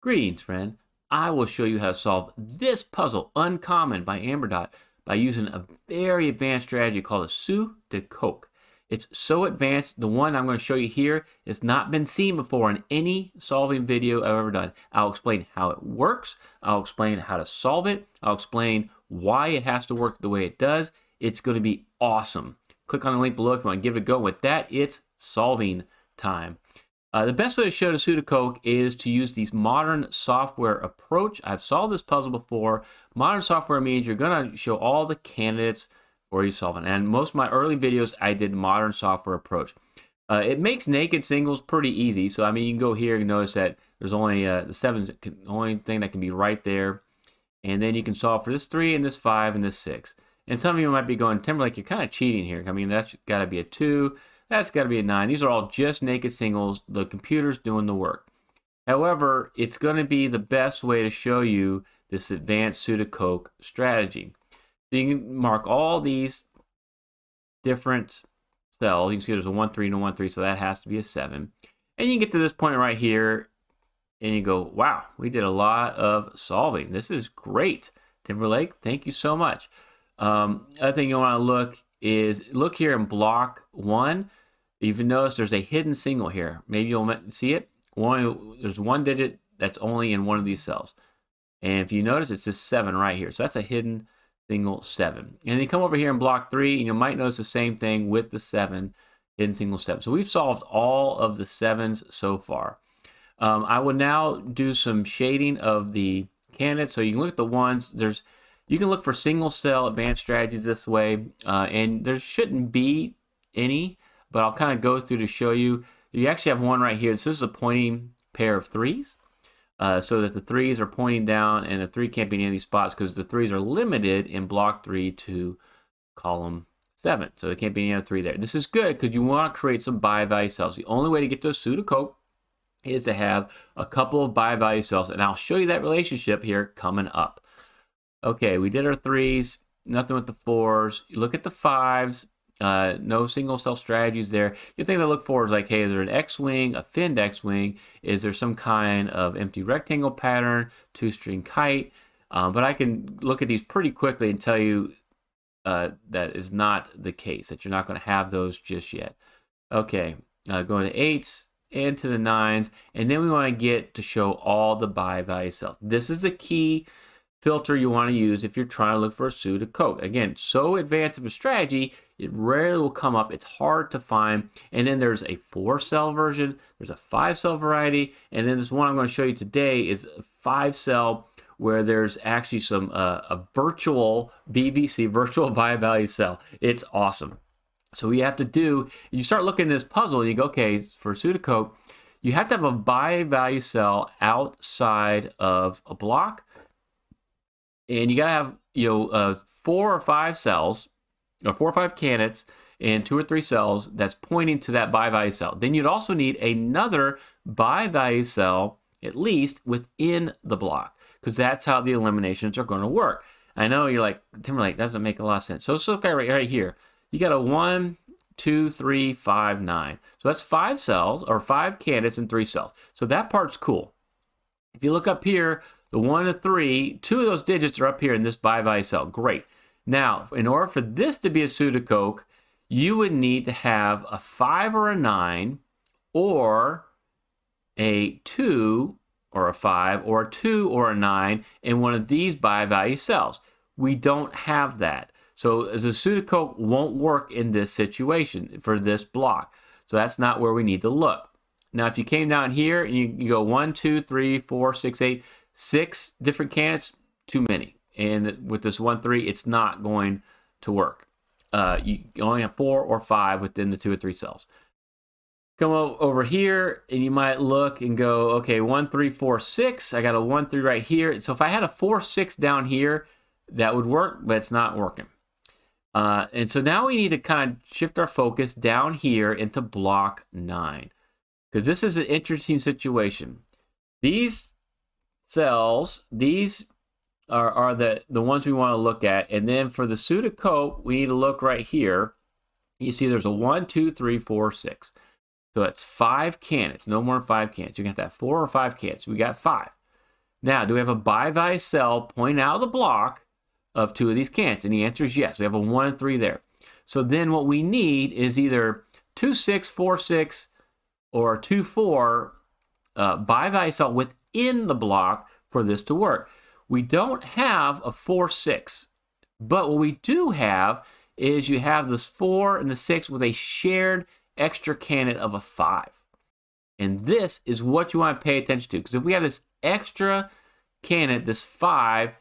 Greetings, friend. I will show you how to solve this puzzle, Uncommon by Amberdot, by using a very advanced strategy called a Sudoku. It's so advanced, the one I'm going to show you here has not been seen before in any solving video I've ever done. I'll explain how it works, I'll explain how to solve it, I'll explain why it has to work the way it does. It's going to be awesome. Click on the link below if you want to give it a go. With that, it's solving time. The best way to show the pseudocoke is to use these modern software approach. I've solved this puzzle before. Modern software means you're going to show all the candidates for you solving. And most of my early videos, I did modern software approach. It makes naked singles pretty easy. So, I mean, you can go here and notice that there's only the 7's the only thing that can be right there. And then you can solve for this 3 and this 5 and this 6. And some of you might be going, Timberlake, you're kind of cheating here. I mean, that's got to be a 2. That's got to be a 9. These are all just naked singles. The computer's doing the work. However, it's going to be the best way to show you this advanced pseudocoke strategy. So you can mark all these different cells. You can see there's a 1, 3, and a 1, 3, so that has to be a 7. And you can get to this point right here, and you go, wow, we did a lot of solving. This is great. Timberlake, thank you so much. Other thing you want to look here in block 1. You can notice there's a hidden single here. Maybe you'll see it. There's one digit that's only in one of these cells. And if you notice, it's this 7 right here. So that's a hidden single 7. And then you come over here in block 3, and you might notice the same thing with the 7, hidden single 7. So we've solved all of the 7s so far. I will now do some shading of the candidates. So you can look at the ones. You can look for single cell advanced strategies this way, and there shouldn't be any, but I'll kind of go through to show you. You actually have one right here. This is a pointing pair of 3s, so that the 3s are pointing down, and the 3 can't be in any of these spots because the 3s are limited in block 3 to column 7, so there can't be any other 3 there. This is good because you want to create some bi-value cells. The only way to get to a pseudocoke is to have a couple of bi-value cells, and I'll show you that relationship here coming up. Okay, we did our 3s, nothing with the 4s. You look at the 5s, no single cell strategies there. You think to look for is like, hey, is there an X-wing, a finned X-wing? Is there some kind of empty rectangle pattern, 2-string kite? But I can look at these pretty quickly and tell you that is not the case, that you're not going to have those just yet. Okay, going to 8s into the 9s, and then we want to get to show all the bi-value cells. This is the key filter you want to use if you're trying to look for a pseudocoke. Again, so advanced of a strategy, it rarely will come up. It's hard to find. And then there's a 4-cell version, there's a 5-cell variety, and then this one I'm going to show you today is a 5-cell where there's actually some a virtual BVC, virtual bi-value cell. It's awesome. So what you have to do, you start looking at this puzzle and you go, okay, for pseudocoke, you have to have a bi-value cell outside of a block. And you gotta have 4 or 5 cells, or 4 or 5 candidates, and 2 or 3 cells that's pointing to that bi-value cell. Then you'd also need another bi-value cell, at least within the block, because that's how the eliminations are going to work. I know you're like, Timberlake, doesn't make a lot of sense. So let's look at right here. You got a 1, 2, 3, 5, 9. So that's 5 cells, or 5 candidates and 3 cells. So that part's cool. If you look up here, the 1 and 3, 2 of those digits are up here in this bi-value cell. Great. Now, in order for this to be a pseudocoke, you would need to have a 5 or a 9, or a 2 or a 5, or a 2 or a 9 in one of these bi-value cells. We don't have that. So the pseudocoke won't work in this situation for this block. So that's not where we need to look. Now, if you came down here and you go 1, 2, 3, 4, 6, 8, 6 different candidates, too many. And with this 1, 3, it's not going to work. You only have 4 or 5 within the 2 or 3 cells. Come over here and you might look and go, okay, 1, 3, 4, 6. I got a 1, 3 right here. So if I had a 4, 6 down here, that would work, but it's not working. And so now we need to kind of shift our focus down here into block 9, because this is an interesting situation. These cells, these are the ones we want to look at. And then for the pseudocoke, we need to look right here. You see there's a 1, 2, 3, 4, 6. So that's 5 candidates, no more than 5 candidates. You can have 4 or 5 candidates. We got 5. Now, do we have a by value cell pointing out of the block of 2 of these candidates? And the answer is yes. We have a 1 and 3 there. So then what we need is either 2, 6, 4, 6, or 2, 4 by value cell within the block for this to work. We don't have a 4, 6, but what we do have is you have this 4 and the 6 with a shared extra candidate of a 5. And this is what you want to pay attention to, because if we have this extra candidate, this 5,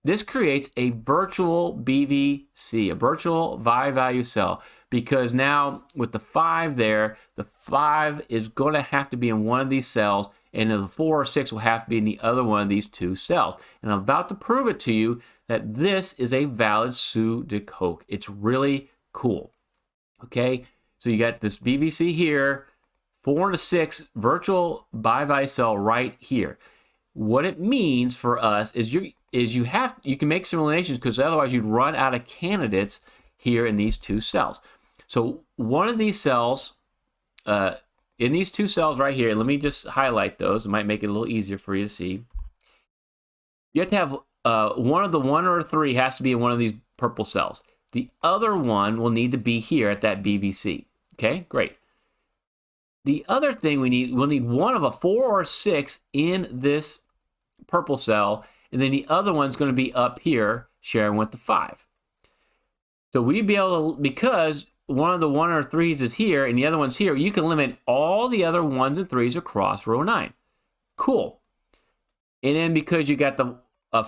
this creates a virtual BVC, a virtual by value cell, because now with the 5 there, the 5 is going to have to be in one of these cells, and the 4 or 6 will have to be in the other one of these 2 cells. And I'm about to prove it to you that this is a valid pseudocoke. It's really cool. Okay, so you got this BVC here, 4 and a 6 virtual by value cell right here. What it means for us is you can make some eliminations, because otherwise you'd run out of candidates here in these 2 cells. So one of these cells, in these 2 cells right here, let me just highlight those. It might make it a little easier for you to see. You have to have one of the 1 or 3 has to be in one of these purple cells. The other one will need to be here at that BVC. Okay, great. The other thing we'll need one of a 4 or 6 in this purple cell, and then the other one's going to be up here sharing with the 5. So we'd be able to, because one of the 1 or 3s is here and the other one's here, you can eliminate all the other 1s and 3s across row 9. Cool. And then because you got the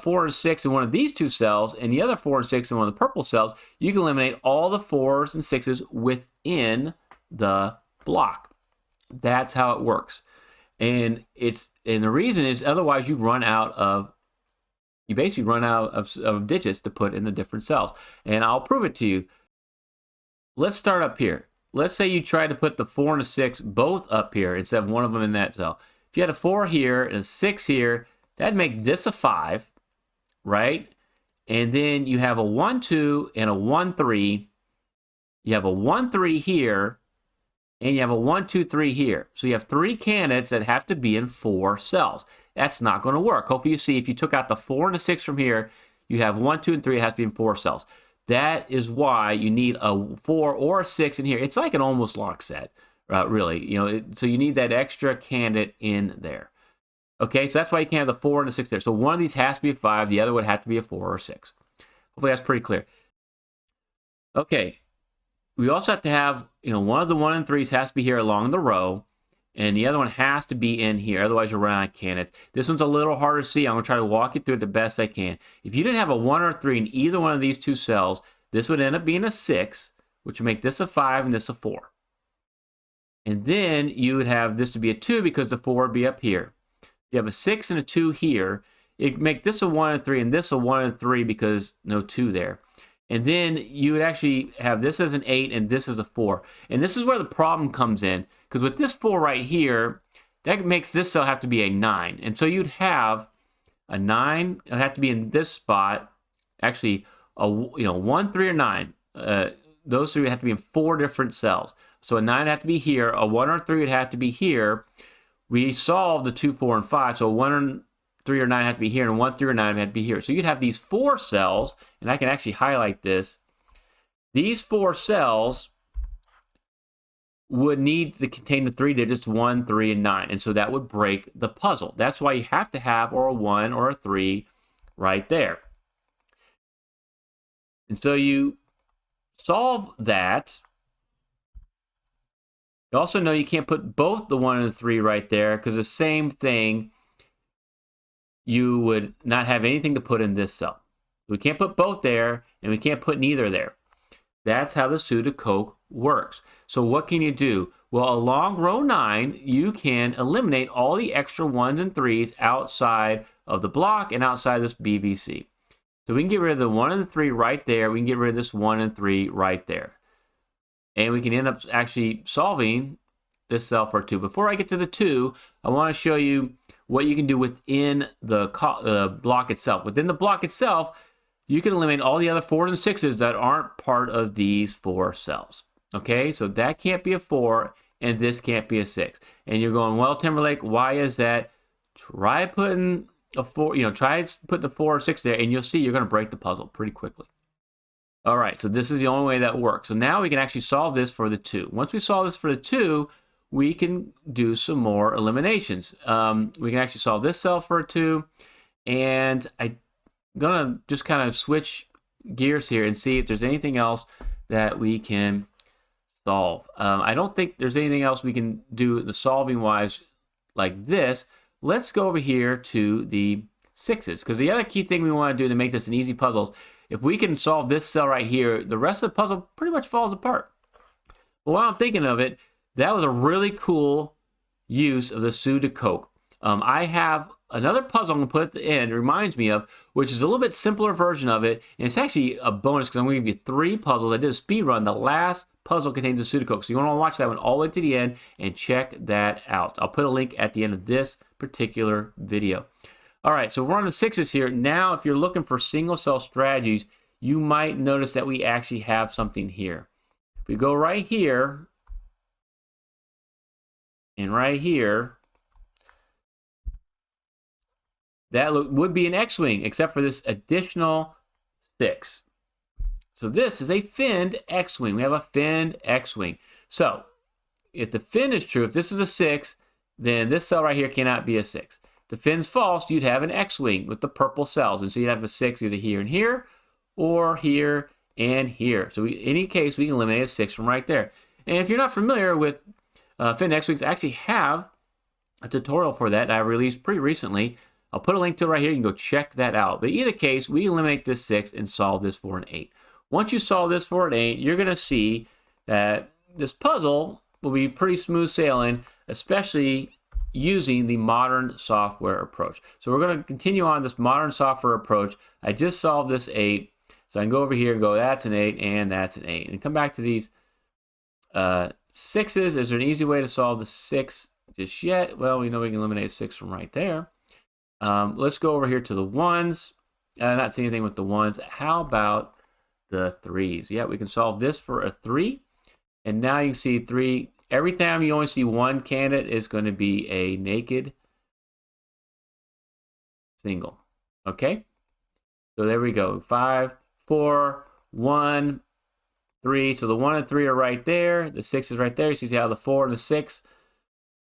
4 and 6 in one of these 2 cells and the other 4 and 6 in one of the purple cells, you can eliminate all the 4s and 6s within the block. That's how it works. And the reason is otherwise you basically run out of digits to put in the different cells. And I'll prove it to you. Let's start up here. Let's say you try to put the 4 and a 6 both up here instead of one of them in that cell. If you had a 4 here and a 6 here, that'd make this a 5, right? And then you have a 1, 2 and a 1, 3. You have a 1, 3 here, and you have a 1, 2, 3 here. So you have 3 candidates that have to be in 4 cells. That's not going to work. Hopefully you see if you took out the 4 and a 6 from here, you have 1, 2, and 3. It has to be in 4 cells. That is why you need a 4 or a 6 in here. It's like an almost lock set, really. So you need that extra candidate in there. Okay, so that's why you can't have the 4 and the 6 there. So one of these has to be a 5. The other would have to be a 4 or a 6. Hopefully that's pretty clear. Okay. We also have to have, one of the 1 and 3s has to be here along the row, and the other one has to be in here. Otherwise, you'll run out of candidates. This one's a little harder to see. I'm going to try to walk you through it the best I can. If you didn't have a 1 or a 3 in either one of these 2 cells, this would end up being a 6, which would make this a 5 and this a 4. And then you would have this to be a 2 because the 4 would be up here. You have a 6 and a 2 here. It'd make this a 1 and 3 and this a 1 and 3 because no 2 there. And then you would actually have this as an 8 and this as a 4. And this is where the problem comes in, because with this 4 right here, that makes this cell have to be a 9. And so you'd have a 9, it would have to be in this spot, actually, 1, 3, or 9. Those 3 would have to be in 4 different cells. So a 9 would have to be here, a 1 or 3 would have to be here. We solved the 2, 4, and 5, so 1 and 3 or 9 had to be here, and 1, 3 or 9 had to be here. So you'd have these 4 cells, and I can actually highlight this. These 4 cells would need to contain the 3 digits 1, 3, and 9, and so that would break the puzzle. That's why you have to have or a 1 or a 3 right there. And so you solve that. You also know you can't put both the 1 and the 3 right there, because the same thing, you would not have anything to put in this cell. We can't put both there, and we can't put neither there. That's how the pseudocoke works. So what can you do? Well, along row 9, you can eliminate all the extra 1s and 3s outside of the block and outside this BVC. So we can get rid of the 1 and the 3 right there. We can get rid of this 1 and 3 right there. And we can end up actually solving this cell for 2. Before I get to the 2, I want to show you what you can do within the block itself. Within the block itself, you can eliminate all the other 4s and 6s that aren't part of these 4 cells. Okay, so that can't be a 4, and this can't be a 6. And you're going, well, Timberlake, why is that? try putting a 4, try putting a 4 or 6 there, and you'll see you're going to break the puzzle pretty quickly. All right, so this is the only way that works. So now we can actually solve this for the 2. Once we solve this for the 2, we can do some more eliminations. We can actually solve this cell for a 2, and I'm going to just kind of switch gears here and see if there's anything else that we can solve. I don't think there's anything else we can do the solving wise like this. Let's go over here to the 6s, because the other key thing we want to do to make this an easy puzzle, if we can solve this cell right here, the rest of the puzzle pretty much falls apart. But while I'm thinking of it, that was a really cool use of the Sudoku. I have another puzzle I'm going to put at the end, it reminds me of, which is a little bit simpler version of it. And it's actually a bonus because I'm going to give you 3 puzzles. I did a speed run. The last puzzle contains a Sudoku. So you want to watch that one all the way to the end and check that out. I'll put a link at the end of this particular video. All right, so we're on the 6s here. Now, if you're looking for single cell strategies, you might notice that we actually have something here. If we go right here and right here, that would be an X-wing, except for this additional 6. So this is a finned X-wing. We have a finned X-wing. So if the fin is true, if this is a 6, then this cell right here cannot be a 6. If the fin's false, you'd have an X-wing with the purple cells. And so you'd have a 6 either here and here, or here and here. So in any case, we can eliminate a 6 from right there. And if you're not familiar with finned X-wings, I actually have a tutorial for that I released pretty recently. I'll put a link to it right here. You can go check that out. But in either case, we eliminate this 6 and solve this for an 8. Once you solve this for an 8, you're going to see that this puzzle will be pretty smooth sailing, especially using the modern software approach. So we're going to continue on this modern software approach. I just solved this 8. So I can go over here and go, that's an 8, and that's an 8. And come back to these 6s. Is there an easy way to solve the 6 just yet? Well, we know we can eliminate 6 from right there. Let's go over here to the 1s. Not seeing anything with the 1s. How about the 3s? Yeah, we can solve this for a 3. And now you can see 3. Every time you only see one candidate is going to be a naked single. Okay? So there we go. 5, 4, 1, 3. So the 1 and 3 are right there. The 6 is right there. So you see how the 4 and the 6,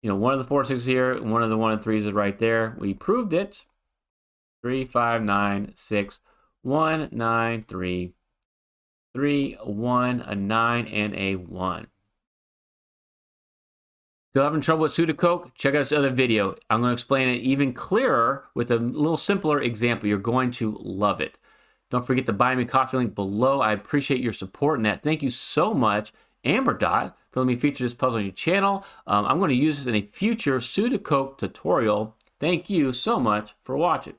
one of the 4 and 6 here, and one of the 1 and 3s is right there. We proved it. 3, 5, 9, 6, 1, 9, 3, 3, 1, a 9, and a 1. Still having trouble with Sudoku? Check out this other video. I'm going to explain it even clearer with a little simpler example. You're going to love it. Don't forget to buy me a coffee link below. I appreciate your support in that. Thank you so much, Amber Dot, for letting me feature this puzzle on your channel. I'm going to use this in a future Sudoku tutorial. Thank you so much for watching.